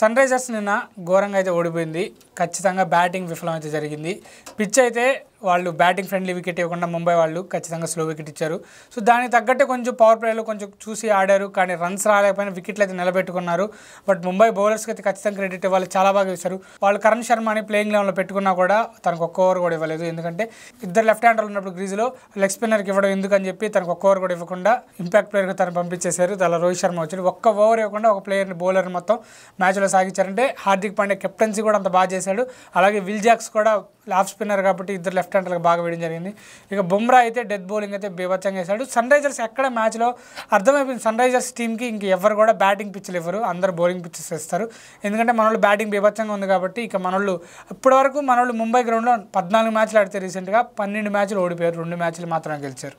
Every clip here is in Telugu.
సన్ రైజర్స్ నిన్న ఘోరంగా అయితే ఓడిపోయింది. ఖచ్చితంగా బ్యాటింగ్ విఫలం అయితే జరిగింది. పిచ్ అయితే వాళ్ళు బ్యాటింగ్ ఫ్రెండ్లీ వికెట్ ఇవ్వకుండా ముంబై వాళ్ళు ఖచ్చితంగా స్లో వికెట్ ఇచ్చారు. సో దానికి తగ్గట్టే కొంచెం పవర్ ప్లేలో కొంచెం చూసి ఆడారు, కానీ రన్స్ రాలేకపోయినా వికెట్లు అయితే నిలబెట్టుకున్నారు. బట్ ముంబై బౌలర్స్కి అయితే ఖచ్చితంగా క్రెడిట్ ఇవ్వాలి, చాలా బాగా వేశారు. వాళ్ళు కరణ్ శర్మని ప్లేయింగ్ లెవెన్లో పెట్టుకున్నా కూడా తనకు ఒక్క ఓవర్ కూడా ఇవ్వలేదు. ఎందుకంటే ఇద్దరు లెఫ్ట్ హ్యాండర్లు ఉన్నప్పుడు గ్రీజులో లెగ్ స్పిన్నర్కి ఇవ్వడం ఎందుకని చెప్పి తనకు ఒక్క ఓవర్ కూడా ఇవ్వకుండా ఇంపాక్ట్ ప్లేయర్గా తను పంపించేశారు. అలా రోహిత్ శర్మ వచ్చాడు, ఒక్క ఓవర్ ఇవ్వకుండా ఒక ప్లేయర్ని బౌలర్ని మొత్తం మ్యాచ్లో సాగించారంటే హార్దిక్ పాండ్యా కెప్టెన్సీ కూడా అంత బాగా చేశాడు. అలాగే విల్ జాక్స్ కూడా ఆఫ్ స్పిన్నర్ కాబట్టి ఇద్దరు లెఫ్ట్ హ్యాండర్లకు బాగా వేయడం జరిగింది. ఇక బుమ్రా అయితే డెత్ బౌలింగ్ అయితే బీభత్సంగా వేశాడు. సన్ రైజర్స్ ఎక్కడ మ్యాచ్లో అర్థమైపోయింది, సన్ రైజర్స్ టీంకి ఇంక ఎవరు కూడా బ్యాటింగ్ పిచ్లు ఇవ్వరు, అందరు బౌలింగ్ పిచ్చెస్ వేస్తారు. ఎందుకంటే మనోళ్ళు బ్యాటింగ్ బీభత్సంగా ఉంది కాబట్టి. ఇక మనోళ్ళు ఇప్పటివరకు మనోళ్ళు ముంబై గ్రౌండ్లో 14 మ్యాచ్లు ఆడితే రీసెంట్గా 12 మ్యాచ్లు ఓడిపోయారు, 2 మ్యాచ్లు మాత్రమే గెలిచారు.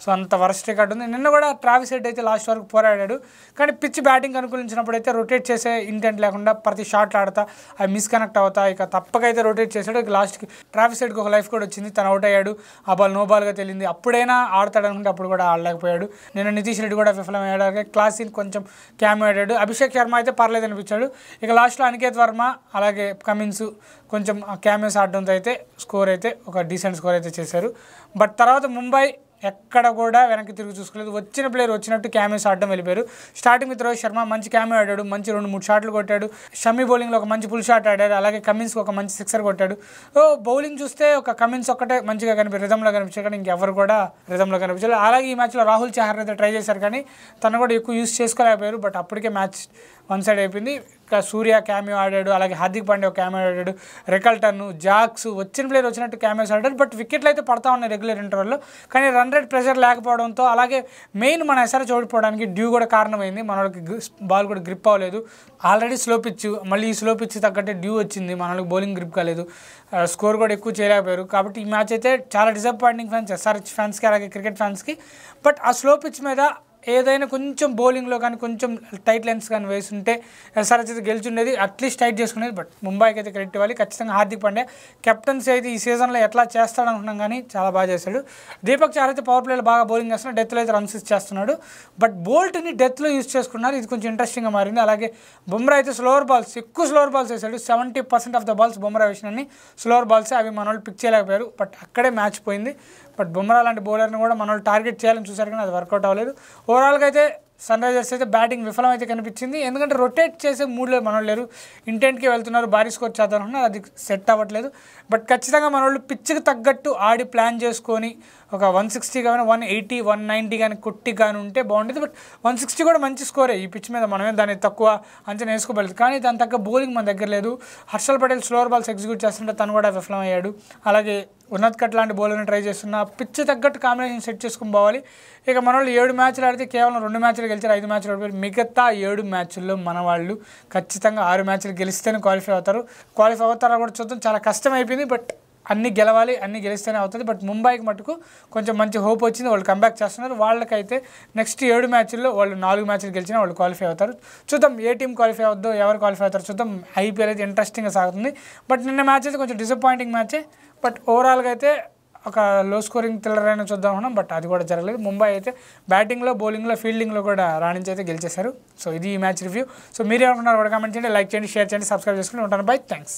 సో అంత వరస్ట్ రికార్డు ఉంది. నిన్న కూడా ట్రావిస్ హెడ్ అయితే లాస్ట్ వరకు పోరాడాడు, కానీ పిచ్ బ్యాటింగ్ అనుకూలించినప్పుడు అయితే రొటేట్ చేసే ఇంటెంట్ లేకుండా ప్రతి షాట్లు ఆడతా అవి మిస్కనెక్ట్ అవుతా ఇక తప్పకైతే రొటేట్ చేశాడు. ఇక లాస్ట్కి ట్రావిస్ హెడ్కి ఒక లైఫ్ కూడా వచ్చింది, తను అవుట్ అయ్యాడు. ఆ బాల్ నో బాల్గా తెలియంది, అప్పుడైనా ఆడతాడు అనుకుంటే అప్పుడు కూడా ఆడలేకపోయాడు. నిన్న నితీష్ రెడ్డి కూడా విఫలమయ్యాడు. అలాగే క్లాసిన్ కొంచెం క్యామ్ ఆడాడు. అభిషేక్ శర్మ అయితే పర్లేదు అనిపించాడు. ఇక లాస్ట్లో అనికేత్ వర్మ అలాగే కమిన్స్ కొంచెం క్యామెస్ ఆడడంతో అయితే స్కోర్ అయితే ఒక డీసెంట్ స్కోర్ అయితే చేశారు. బట్ తర్వాత ముంబై ఎక్కడ కూడా వెనక్కి తిరిగి చూసుకోలేదు. వచ్చిన ప్లేయర్ వచ్చినట్టు క్యామెస్ ఆడడం వెళ్ళిపోయారు. స్టార్టింగ్ విత్ రోహిత్ శర్మ మంచి క్యామె ఆడాడు, మంచి 2-3 షాట్లు కొట్టాడు. షమీ బౌలింగ్లో ఒక మంచి ఫుల్ షాట్ ఆడాడు. అలాగే కమిన్స్కి ఒక మంచి సిక్సర్ కొట్టాడు. బౌలింగ్ చూస్తే ఒక కమిన్స్ ఒక్కటే మంచిగా రిథంలో కనిపించాడు, కానీ ఇంకెవరు కూడా రిథంలో కనిపించారు. అలాగే ఈ మ్యాచ్లో రాహుల్ చహర్ అయితే ట్రై చేశారు, కానీ తను కూడా ఎక్కువ యూస్ చేసుకోలేకపోయారు. బట్ అప్పటికే మ్యాచ్ వన్ సైడ్ అయిపోయింది. ఇంకా సూర్య క్యామియో ఆడాడు, అలాగే హార్దిక్ పాండ్యా క్యామియో ఆడాడు, రెకల్టన్, జాక్స్ వచ్చిన ప్లేయర్ వచ్చినట్టు క్యామియోస్ ఆడాడు. బట్ వికెట్లు అయితే పడతా ఉన్నాయి రెగ్యులర్ ఇంటర్వల్లో, కానీ రన్ రేట్ ప్రెషర్ లేకపోవడంతో అలాగే మెయిన్ మన ఎస్ఆర్హెచ్ ఓడిపోవడానికి డ్యూ కూడా కారణమైంది. మనోళ్ళకి బాల్ కూడా గ్రిప్ అవ్వలేదు. ఆల్రెడీ స్లో పిచ్, మళ్ళీ ఈ స్లో పిచ్ తగ్గట్టే డ్యూ వచ్చింది, మనోళ్ళకి బౌలింగ్ గ్రిప్ కాలేదు, స్కోర్ కూడా ఎక్కువ చేయలేకపోయారు. కాబట్టి ఈ మ్యాచ్ అయితే చాలా డిసప్పాయింటింగ్ ఫ్యాన్స్, ఎస్ఆర్హెచ్ ఫ్యాన్స్కి అలాగే క్రికెట్ ఫ్యాన్స్కి. బట్ ఆ స్లో పిచ్ మీద ఏదైనా కొంచెం బౌలింగ్లో కానీ కొంచెం టైట్ లెన్స్ కానీ వేస్తుంటే ఎస్ఆర్హెచ్ అయితే గెలిచుండేది, అట్లీస్ట్ టైట్ చేసుకునేది. బట్ ముంబైకి అయితే క్రెడిట్ ఇవ్వాలి. ఖచ్చితంగా హార్దిక్ పాండ్యా కెప్టెన్సీ అయితే ఈ సీజన్లో ఎట్లా చేస్తాడనుకున్నాం, కానీ చాలా బాగా చేశాడు. దీపక్ చహర్ అయితే పవర్ ప్లేలో బాగా బౌలింగ్ చేస్తున్నాడు, డెత్లో అయితే రన్స్ చేస్తున్నాడు. బట్ బోల్ట్ని డెత్లో యూజ్ చేసుకున్నారు, ఇది కొంచెం ఇంట్రెస్టింగ్గా మారింది. అలాగే బుమ్రా అయితే ఎక్కువ స్లోవర్ బాల్స్ వేశాడు. 70% ఆఫ్ ద బాల్స్ బుమ్రా వేసినన్ని స్లోవర్ బాల్సే, అవి మన వాళ్ళు పిక్ చేయలేకపోయారు. బట్ అక్కడే మ్యాచ్ పోయింది. బట్ బుమ్రా లాంటి బౌలర్ని కూడా మన వాళ్ళు టార్గెట్ చేయాలని చూశారు, కానీ అది వర్కౌట్ అవ్వలేదు. ఓవరాల్గా అయితే సన్ రైజర్స్ అయితే బ్యాటింగ్ విఫలం అయితే కనిపించింది. ఎందుకంటే రొటేట్ చేసే మూడ్లో మనోళ్ళు లేరు, ఇంటెంట్కి వెళ్తున్నారు, భారీ స్కోర్ చేద్దాం అనుకున్నారు, అది సెట్ అవ్వట్లేదు. బట్ ఖచ్చితంగా మనోళ్ళు పిచ్కి తగ్గట్టు ఆడి ప్లాన్ చేసుకొని ఒక 160 కానీ 180 190 కానీ కొట్టి కానీ ఉంటే బాగుండేది. బట్ 160 కూడా మంచి స్కోరే ఈ పిచ్ మీద, మనమే దాన్ని తక్కువ అంచనా వేసుకోబడలేదు. కానీ దాని తగ్గ బౌలింగ్ మన దగ్గర లేదు. Harshal Patel slower balls execute చేస్తుంటే తను కూడా విఫలం అయ్యాడు. అలాగే ఉన్నత్ కట్ లాంటి బౌలర్ని ట్రై చేస్తున్న, పిచ్ తగ్గట్టు కాంబినేషన్ సెట్ చేసుకుని పోవాలి. ఇక మన వాళ్ళు 7 మ్యాచ్లు ఆడితే కేవలం 2 మ్యాచ్లు గెలిచారు, 5 మ్యాచ్లు ఓడిపోయారు. మిగతా 7 మ్యాచ్ల్లో మన వాళ్ళు ఖచ్చితంగా 6 మ్యాచ్లు గెలిస్తేనే క్వాలిఫై అవుతారు. క్వాలిఫై అవుతారా కూడా చూద్దాం, చాలా కష్టం అయిపోయింది. బట్ అన్నీ గెలవాలి, అన్నీ గెలిస్తేనే అవుతుంది. బట్ ముంబైకి మటుకు కొంచెం మంచి హోప్ వచ్చింది, వాళ్ళు కంబ్యాక్ చేస్తున్నారు. వాళ్ళకైతే నెక్స్ట్ 7 మ్యాచ్ల్లో వాళ్ళు 4 మ్యాచ్లు గెలిచినా వాళ్ళు క్వాలిఫై అవుతారు. చూద్దాం ఏ టీం క్వాలిఫై అవుద్దో, ఎవరు క్వాలిఫై అవుతారు చూద్దాం. ఐపీఎల్ అయితే ఇంట్రెస్టింగ్గా సాగుతుంది. బట్ నిన్న మ్యాచ్ అయితే కొంచెం డిసప్పాయింటింగ్ మ్యాచే. బట్ ఓవరాల్గా అయితే ఒక లో స్కోరింగ్ థ్రిల్లర్ అయినా చూద్దాం అనుకున్నాం, బట్ అది కూడా జరగలేదు. ముంబై అయితే బ్యాటింగ్లో, బౌలింగ్లో, ఫీల్డింగ్లో కూడా రాణించి అయితే గెలిచేశారు. సో ఇది ఈ మ్యాచ్ రివ్యూ. సో మీరు ఏమనుకున్నారు కూడా కామెంట్ చేయండి, లైక్ చేయండి, షేర్ చేయండి, సబ్స్క్రైబ్ చేసుకుని ఉంటాను. By, thanks.